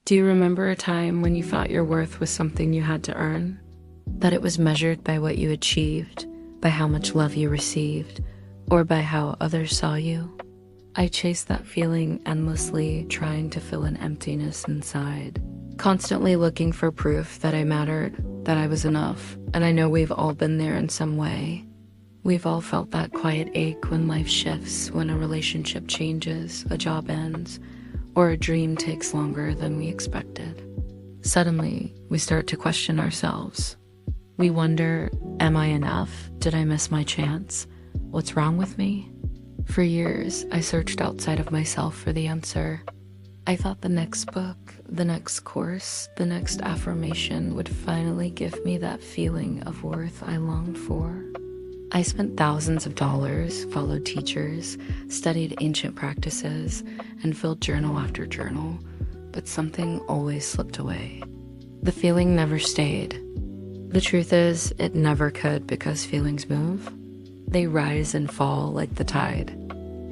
Do you remember a time when you thought your worth was something you had to earn? That it was measured by what you achieved, by how much love you received, or by how others saw you? I chased that feeling endlessly, trying to fill an emptiness inside, constantly looking for proof that I mattered, that I was enough, and I know we've all been there in some way. We've all felt that quiet ache when life shifts, when a relationship changes, a job ends, or a dream takes longer than we expected. Suddenly, we start to question ourselves. We wonder, am I enough? Did I miss my chance? What's wrong with me? For years, I searched outside of myself for the answer. I thought the next book, the next course, the next affirmation would finally give me that feeling of worth I longed for. I spent thousands of dollars, followed teachers, studied ancient practices, and filled journal after journal, but something always slipped away. The feeling never stayed. The truth is, it never could because feelings move. They rise and fall like the tide.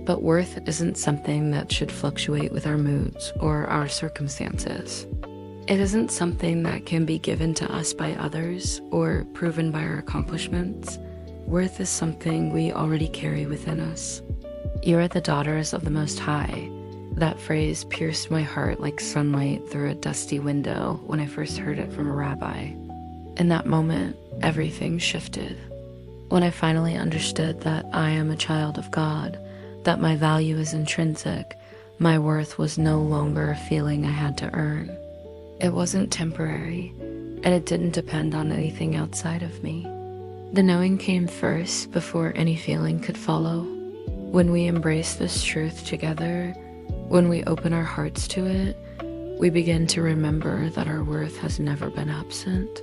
But worth isn't something that should fluctuate with our moods or our circumstances. It isn't something that can be given to us by others or proven by our accomplishments. Worth is something we already carry within us. You are the daughters of the Most High. That phrase pierced my heart like sunlight through a dusty window when I first heard it from a rabbi. In that moment, everything shifted. When I finally understood that I am a child of God, that my value is intrinsic, my worth was no longer a feeling I had to earn. It wasn't temporary, and it didn't depend on anything outside of me. The knowing came first before any feeling could follow. When we embrace this truth together, when we open our hearts to it, we begin to remember that our worth has never been absent.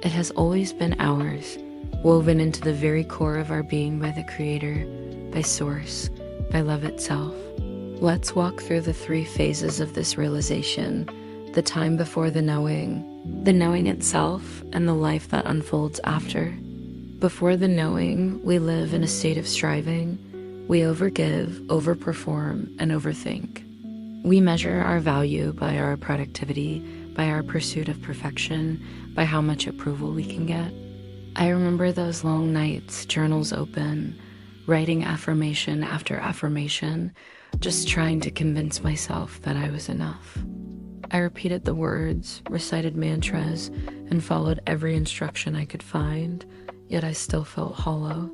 It has always been ours, woven into the very core of our being by the Creator, by Source, by love itself. Let's walk through the 3 phases of this realization: the time before the knowing itself, and the life that unfolds after. Before the knowing, we live in a state of striving. We overgive, overperform, and overthink. We measure our value by our productivity, by our pursuit of perfection, by how much approval we can get. I remember those long nights, journals open, writing affirmation after affirmation, just trying to convince myself that I was enough. I repeated the words, recited mantras, and followed every instruction I could find, yet I still felt hollow.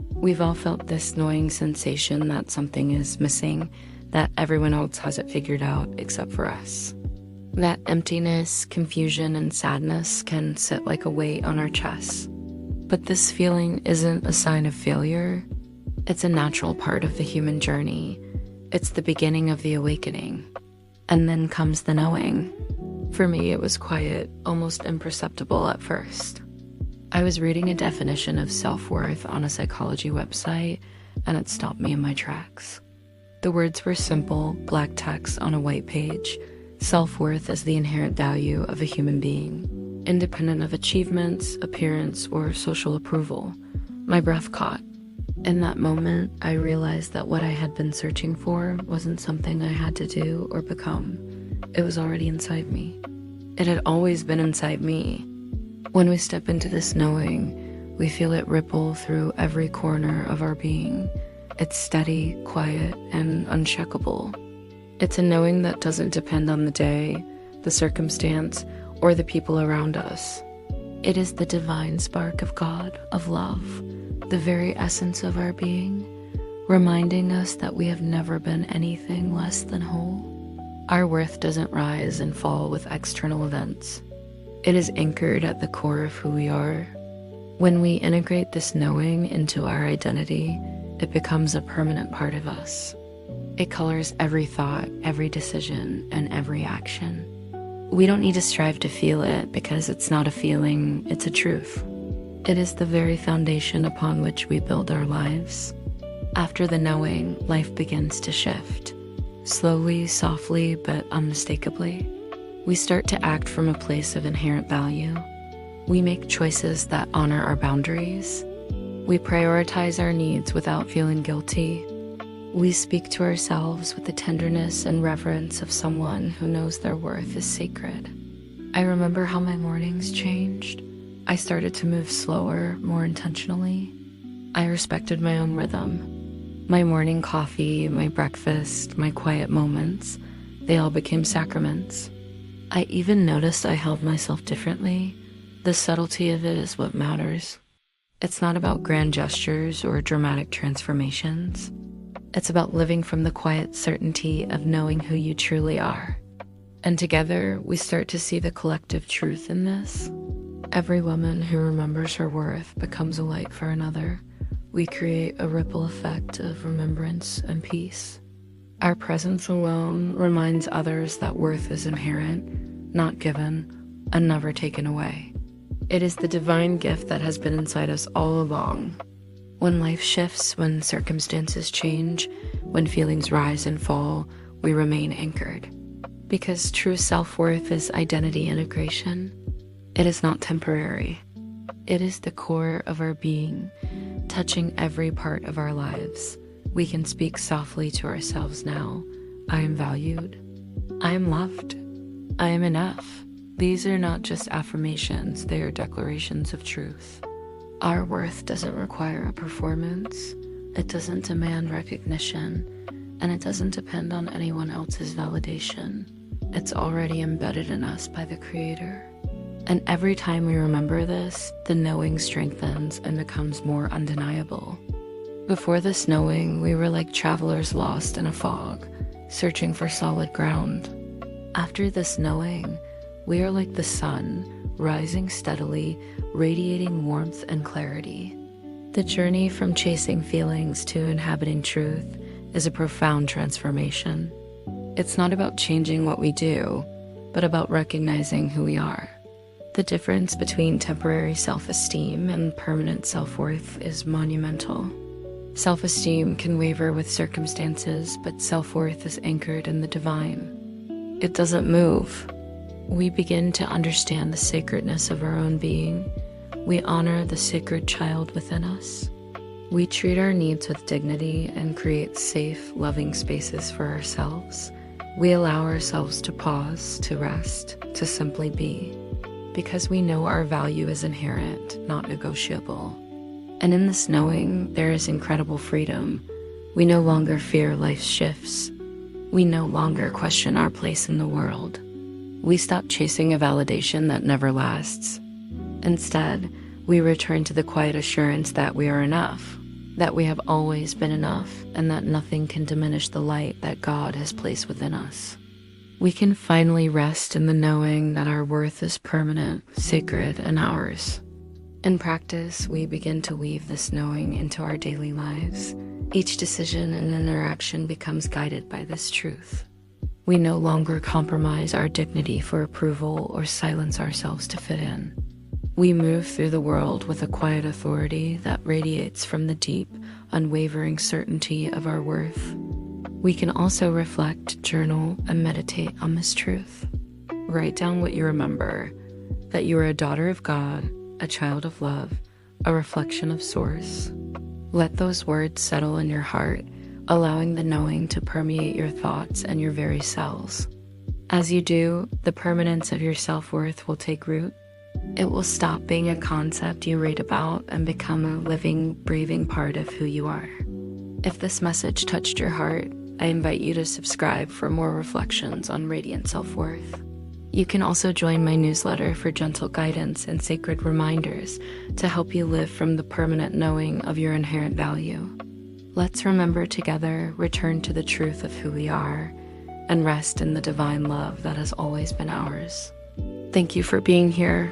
We've all felt this gnawing sensation that something is missing, that everyone else has it figured out except for us. That emptiness, confusion, and sadness can sit like a weight on our chests. But this feeling isn't a sign of failure. It's a natural part of the human journey. It's the beginning of the awakening. And then comes the knowing. For me, it was quiet, almost imperceptible at first. I was reading a definition of self-worth on a psychology website, and it stopped me in my tracks. The words were simple, black text on a white page. Self-worth is the inherent value of a human being, independent of achievements, appearance, or social approval. My breath caught. In that moment, I realized that what I had been searching for wasn't something I had to do or become. It was already inside me. It had always been inside me. When we step into this knowing, we feel it ripple through every corner of our being. It's steady, quiet, and unshakable. It's a knowing that doesn't depend on the day, the circumstance, or the people around us. It is the divine spark of God, of love, the very essence of our being, reminding us that we have never been anything less than whole. Our worth doesn't rise and fall with external events. It is anchored at the core of who we are. When we integrate this knowing into our identity, it becomes a permanent part of us. It colors every thought, every decision, and every action. We don't need to strive to feel it because it's not a feeling, it's a truth. It is the very foundation upon which we build our lives. After the knowing, life begins to shift. Slowly, softly, but unmistakably. We start to act from a place of inherent value. We make choices that honor our boundaries. We prioritize our needs without feeling guilty. We speak to ourselves with the tenderness and reverence of someone who knows their worth is sacred. I remember how my mornings changed. I started to move slower, more intentionally. I respected my own rhythm. My morning coffee, my breakfast, my quiet moments, they all became sacraments. I even noticed I held myself differently. The subtlety of it is what matters. It's not about grand gestures or dramatic transformations. It's about living from the quiet certainty of knowing who you truly are. And together, we start to see the collective truth in this. Every woman who remembers her worth becomes a light for another. We create a ripple effect of remembrance and peace. Our presence alone reminds others that worth is inherent, not given, and never taken away. It is the divine gift that has been inside us all along. When life shifts, when circumstances change, when feelings rise and fall, we remain anchored. Because true self-worth is identity integration. It is not temporary. It is the core of our being, touching every part of our lives. We can speak softly to ourselves now. I am valued. I am loved. I am enough. These are not just affirmations, they are declarations of truth. Our worth doesn't require a performance. It doesn't demand recognition, and it doesn't depend on anyone else's validation. It's already embedded in us by the Creator. And every time we remember this, the knowing strengthens and becomes more undeniable. Before this knowing, we were like travelers lost in a fog, searching for solid ground. After this knowing, we are like the sun, rising steadily, radiating warmth and clarity. The journey from chasing feelings to inhabiting truth is a profound transformation. It's not about changing what we do, but about recognizing who we are. The difference between temporary self-esteem and permanent self-worth is monumental. Self-esteem can waver with circumstances, but self-worth is anchored in the divine. It doesn't move. We begin to understand the sacredness of our own being. We honor the sacred child within us. We treat our needs with dignity and create safe, loving spaces for ourselves. We allow ourselves to pause, to rest, to simply be, because we know our value is inherent, not negotiable. And in this knowing, there is incredible freedom. We no longer fear life's shifts. We no longer question our place in the world. We stop chasing a validation that never lasts. Instead, we return to the quiet assurance that we are enough, that we have always been enough, and that nothing can diminish the light that God has placed within us. We can finally rest in the knowing that our worth is permanent, sacred, and ours. In practice, we begin to weave this knowing into our daily lives. Each decision and interaction becomes guided by this truth. We no longer compromise our dignity for approval or silence ourselves to fit in. We move through the world with a quiet authority that radiates from the deep, unwavering certainty of our worth. We can also reflect, journal, and meditate on this truth. Write down what you remember, that you are a daughter of God, a child of love, a reflection of Source. Let those words settle in your heart, allowing the knowing to permeate your thoughts and your very cells. As you do, the permanence of your self-worth will take root. It will stop being a concept you read about and become a living, breathing part of who you are. If this message touched your heart, I invite you to subscribe for more reflections on radiant self-worth. You can also join my newsletter for gentle guidance and sacred reminders to help you live from the permanent knowing of your inherent value. Let's remember together, return to the truth of who we are, and rest in the divine love that has always been ours. Thank you for being here.